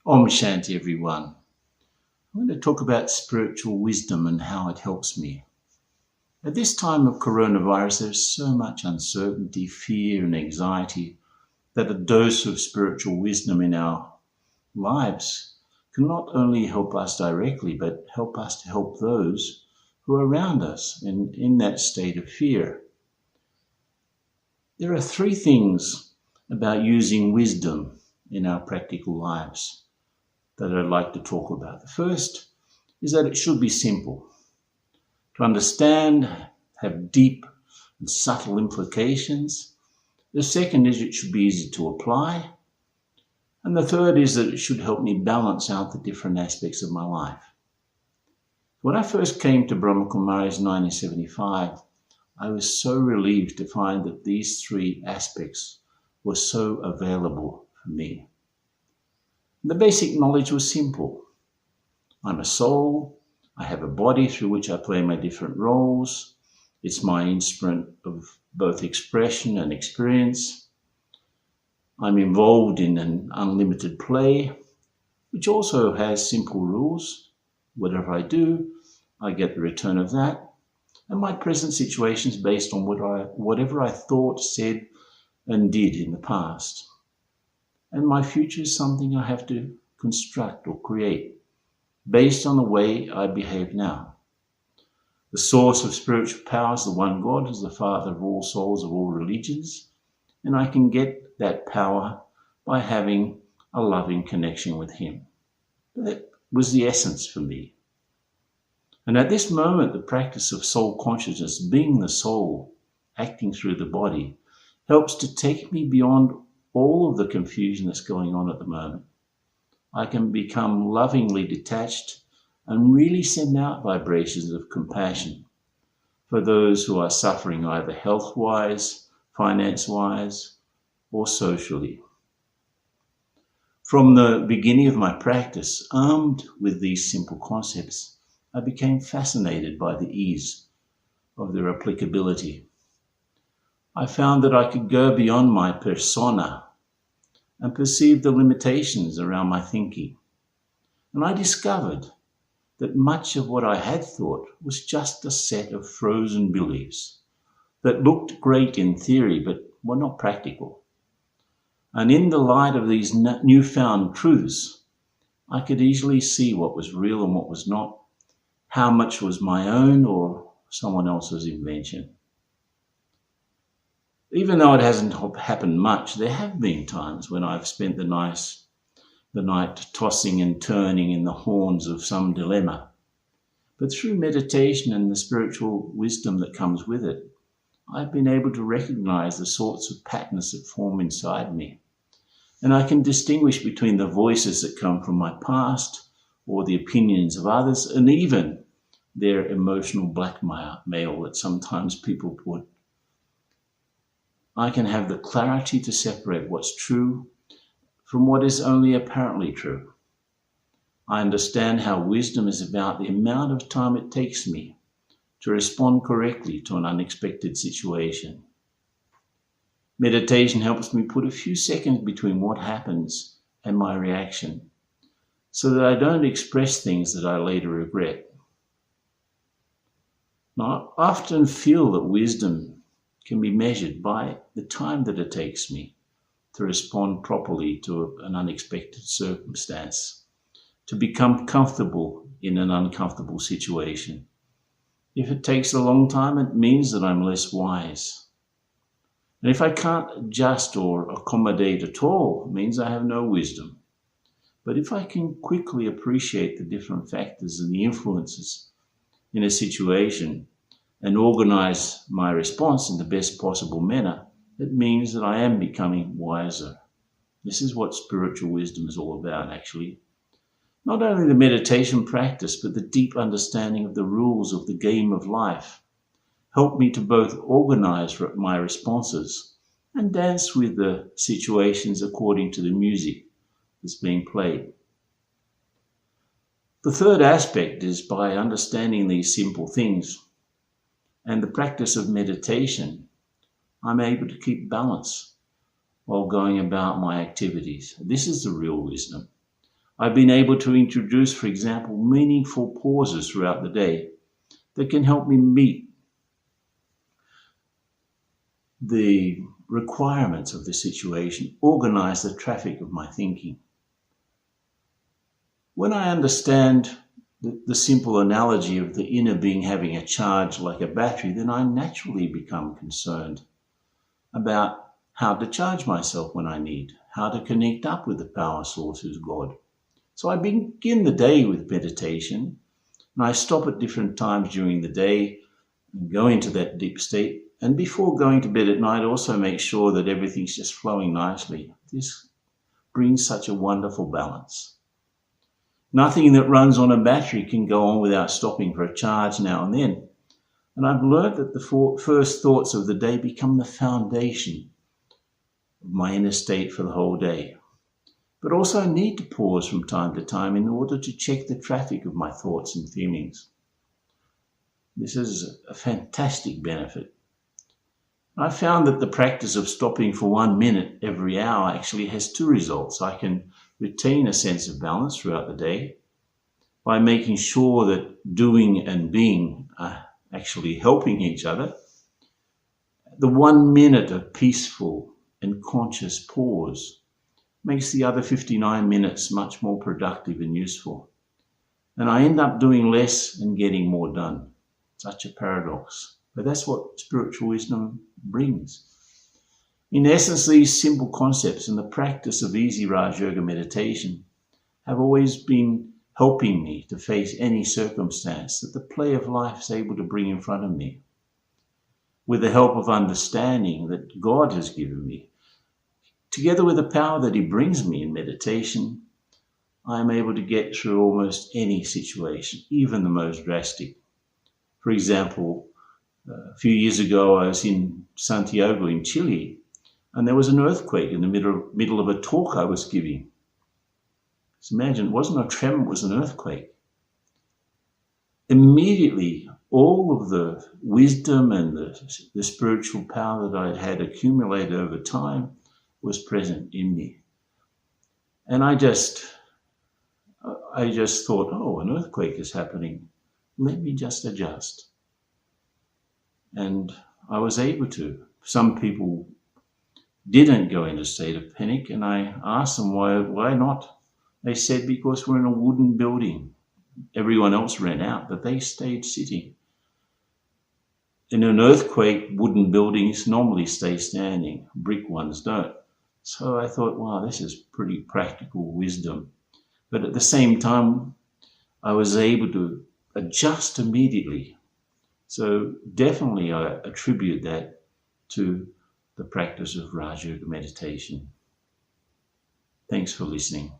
Om Shanti, everyone. I'm going to talk about spiritual wisdom and how it helps me. At this time of coronavirus, there's so much uncertainty, fear, and anxiety that a dose of spiritual wisdom in our lives can not only help us directly, but help us to help those who are around us in that state of fear. There are three things about using wisdom in our practical lives that I'd like to talk about. The first is that it should be simple. To understand, have deep and subtle implications. The second is it should be easy to apply. And the third is that it should help me balance out the different aspects of my life. When I first came to Brahma Kumaris in 1975, I was so relieved to find that these three aspects were so available for me. The basic knowledge was simple. I'm a soul. I have a body through which I play my different roles. It's my instrument of both expression and experience. I'm involved in an unlimited play, which also has simple rules. Whatever I do, I get the return of that. And my present situation is based on whatever I thought, said, and did in the past. And my future is something I have to construct or create based on the way I behave now. The source of spiritual power is the one God, is the Father of all souls of all religions, and I can get that power by having a loving connection with Him. That was the essence for me. And at this moment, the practice of soul consciousness, being the soul, acting through the body, helps to take me beyond all of the confusion that's going on at the moment. I can become lovingly detached and really send out vibrations of compassion for those who are suffering either health-wise, finance-wise, or socially. From the beginning of my practice, armed with these simple concepts, I became fascinated by the ease of their applicability. I found that I could go beyond my persona and perceive the limitations around my thinking. And I discovered that much of what I had thought was just a set of frozen beliefs that looked great in theory but were not practical. And in the light of these newfound truths, I could easily see what was real and what was not, how much was my own or someone else's invention. Even though it hasn't happened much, there have been times when I've spent the night tossing and turning in the horns of some dilemma. But through meditation and the spiritual wisdom that comes with it, I've been able to recognize the sorts of patterns that form inside me. And I can distinguish between the voices that come from my past or the opinions of others and even their emotional blackmail that sometimes people put. I can have the clarity to separate what's true from what is only apparently true. I understand how wisdom is about the amount of time it takes me to respond correctly to an unexpected situation. Meditation helps me put a few seconds between what happens and my reaction so that I don't express things that I later regret. Now, I often feel that wisdom can be measured by the time that it takes me to respond properly to an unexpected circumstance, to become comfortable in an uncomfortable situation. If it takes a long time, it means that I'm less wise. And if I can't adjust or accommodate at all, it means I have no wisdom. But if I can quickly appreciate the different factors and the influences in a situation and organize my response in the best possible manner, it means that I am becoming wiser. This is what spiritual wisdom is all about, actually. Not only the meditation practice, but the deep understanding of the rules of the game of life help me to both organize my responses and dance with the situations according to the music that's being played. The third aspect is by understanding these simple things and the practice of meditation, I'm able to keep balance while going about my activities. This is the real wisdom. I've been able to introduce, for example, meaningful pauses throughout the day that can help me meet the requirements of the situation, organize the traffic of my thinking. When I understand the simple analogy of the inner being having a charge like a battery, then I naturally become concerned about how to charge myself when I need, how to connect up with the power source who's God. So I begin the day with meditation, and I stop at different times during the day and go into that deep state. And before going to bed at night, also make sure that everything's just flowing nicely. This brings such a wonderful balance. Nothing that runs on a battery can go on without stopping for a charge now and then. And I've learned that the first thoughts of the day become the foundation of my inner state for the whole day. But also I need to pause from time to time in order to check the traffic of my thoughts and feelings. This is a fantastic benefit. I found that the practice of stopping for 1 minute every hour actually has two results. I can retain a sense of balance throughout the day by making sure that doing and being are actually helping each other. The 1 minute of peaceful and conscious pause makes the other 59 minutes much more productive and useful. And I end up doing less and getting more done. Such a paradox. But that's what spiritual wisdom brings. In essence, these simple concepts and the practice of easy Raj Yoga meditation have always been helping me to face any circumstance that the play of life is able to bring in front of me. With the help of understanding that God has given me, together with the power that He brings me in meditation, I am able to get through almost any situation, even the most drastic. For example, a few years ago, I was in Santiago in Chile, and there was an earthquake in the middle of a talk I was giving. So imagine, it wasn't a tremor, it was an earthquake. Immediately, all of the wisdom and the spiritual power that I had accumulated over time was present in me. And I just thought, oh, an earthquake is happening. Let me just adjust. And I was able to. Some people didn't go into a state of panic, and I asked them why not. They said because we're in a wooden building. Everyone else ran out, but they stayed sitting. In an earthquake, wooden buildings normally stay standing. Brick ones don't. So I thought, wow, this is pretty practical wisdom. But at the same time, I was able to adjust immediately. So definitely I attribute that to the practice of Raj Yoga meditation. Thanks for listening.